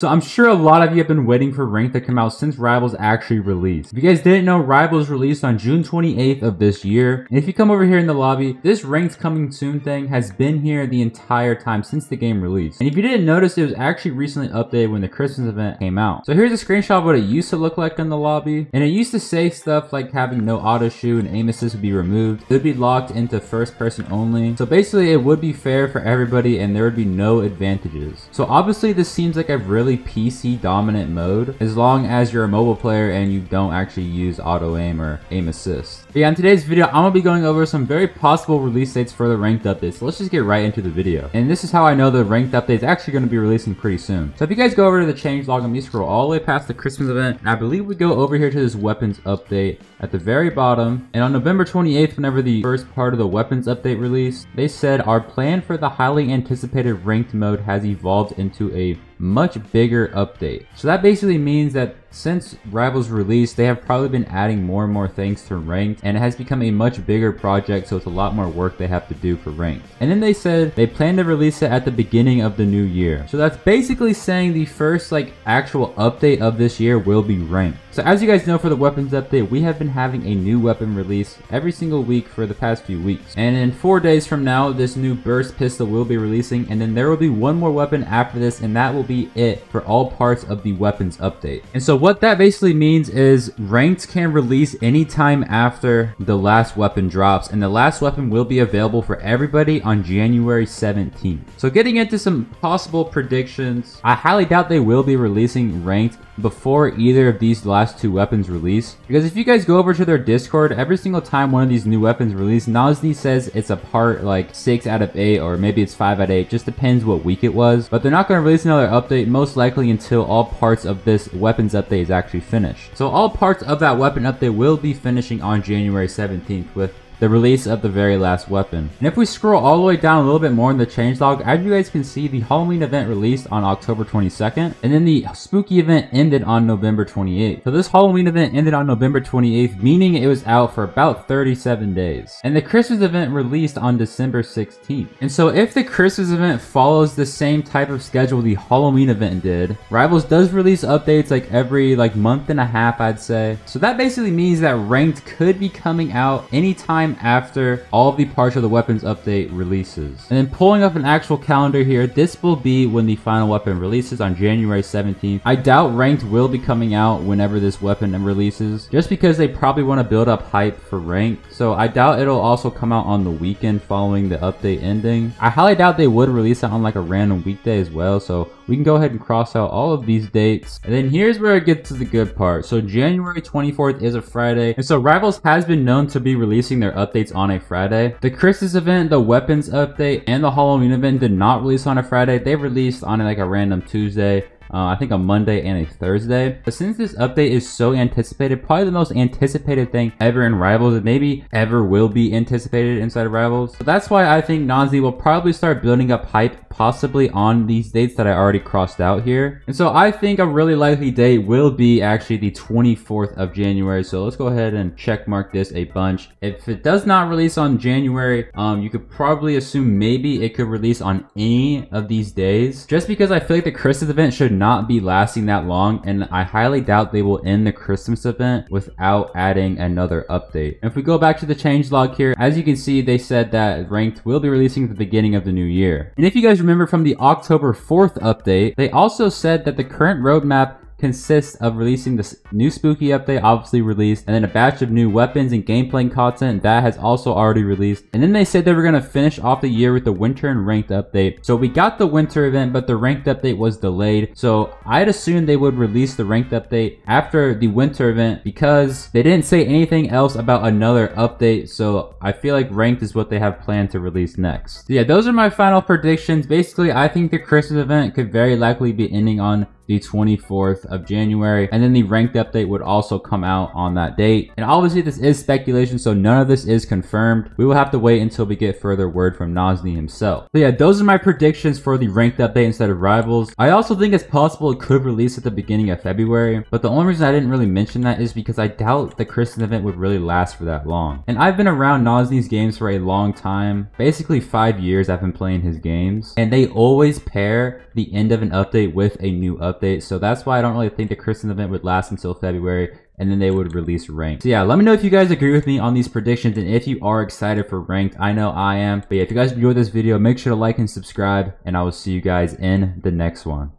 So I'm sure a lot of you have been waiting for Ranked to come out since Rivals actually released. If you guys didn't know, Rivals released on June 28th of this year. And if you come over here in the lobby, this Ranked coming soon thing has been here the entire time since the game released. And if you didn't notice, it was actually recently updated when the Christmas event came out. So here's a screenshot of what it used to look like in the lobby. And it used to say stuff like having no auto shoot and aim assist would be removed. It would be locked into first person only. So basically it would be fair for everybody and there would be no advantages. So obviously this seems like a really PC dominant mode as long as you're a mobile player and you don't actually use auto aim or aim assist. But yeah, in today's video I'm gonna be going over some very possible release dates for the Ranked updates. So let's just get right into the video. And this is how I know the Ranked update is actually going to be releasing pretty soon. So if you guys go over to the changelog and you scroll all the way past the Christmas event, and I believe we go over here to this weapons update at the very bottom. And on November 28th, whenever the first part of the weapons update released, they said our plan for the highly anticipated Ranked mode has evolved into a much bigger update. So that basically means that since Rivals released, they have probably been adding more and more things to Ranked, and it has become a much bigger project, so it's a lot more work they have to do for Ranked. And then they said they plan to release it at the beginning of the new year. So that's basically saying the first actual update of this year will be Ranked. So as you guys know, for the weapons update, we have been having a new weapon release every single week for the past few weeks. And in 4 days from now, this new burst pistol will be releasing, and then there will be one more weapon after this, and that will be it for all parts of the weapons update. And so what that basically means is Ranked can release anytime after the last weapon drops, and the last weapon will be available for everybody on January 17th. So getting into some possible predictions, I highly doubt they will be releasing Ranked before either of these last two weapons release, because if you guys go over to their Discord, every single time one of these new weapons release, Nosny says it's a part 6 out of 8 or maybe it's 5 out of 8, just depends what week it was. But they're not going to release another update most likely until all parts of this weapons update is actually finished. So all parts of that weapon update will be finishing on January 17th with the release of the very last weapon. And if we scroll all the way down a little bit more in the changelog, as you guys can see, the Halloween event released on October 22nd, and then the spooky event ended on November 28th. So this Halloween event ended on November 28th, meaning it was out for about 37 days. And the Christmas event released on December 16th. And so if the Christmas event follows the same type of schedule the Halloween event did, Rivals does release updates every month and a half, I'd say. So that basically means that Ranked could be coming out anytime after all of the parts of the weapons update releases. And then pulling up an actual calendar here, this will be when the final weapon releases on January 17th. I doubt Ranked will be coming out whenever this weapon releases, just because they probably want to build up hype for Ranked. So I doubt it'll also come out on the weekend following the update ending. I highly doubt they would release it on a random weekday as well, so we can go ahead and cross out all of these dates. And then here's where it gets to the good part. So January 24th is a Friday, and so Rivals has been known to be releasing their updates on a Friday. The Christmas event, the weapons update, and the Halloween event did not release on a Friday. They released on a random Tuesday. I think a Monday and a Thursday. But since this update is so anticipated, probably the most anticipated thing ever in Rivals, and maybe ever will be anticipated inside of Rivals. So that's why I think Nosny will probably start building up hype possibly on these dates that I already crossed out here. And so I think a really likely date will be actually the 24th of January. So let's go ahead and check mark this a bunch. If it does not release on January, you could probably assume maybe it could release on any of these days, just because I feel like the Christmas event should not be lasting that long, and I highly doubt they will end the Christmas event without adding another update. And if we go back to the changelog here, as you can see, they said that Ranked will be releasing at the beginning of the new year. And if you guys remember from the October 4th update, they also said that the current roadmap consists of releasing this new spooky update, obviously released, and then a batch of new weapons and gameplay content that has also already released. And then they said they were going to finish off the year with the winter and Ranked update. So we got the winter event, but the Ranked update was delayed. So I'd assume they would release the Ranked update after the winter event, because they didn't say anything else about another update. So I feel like Ranked is what they have planned to release next. So yeah, those are my final predictions. Basically, I think the Christmas event could very likely be ending on the 24th of January, and then the Ranked update would also come out on that date. And obviously this is speculation, so none of this is confirmed. We will have to wait until we get further word from Nosny himself. So yeah, those are my predictions for the Ranked update instead of Rivals. I also think it's possible it could release at the beginning of February, but the only reason I didn't really mention that is because I doubt the Christmas event would really last for that long. And I've been around Nosny's games for a long time, basically 5 years I've been playing his games, and they always pair the end of an update with a new update. update. So that's why I don't really think the Christmas event would last until February, and then they would release ranked. So yeah, let me know if you guys agree with me on these predictions and if you are excited for ranked. I know I am. But yeah, if you guys enjoyed this video, make sure to like and subscribe, and I will see you guys in the next one.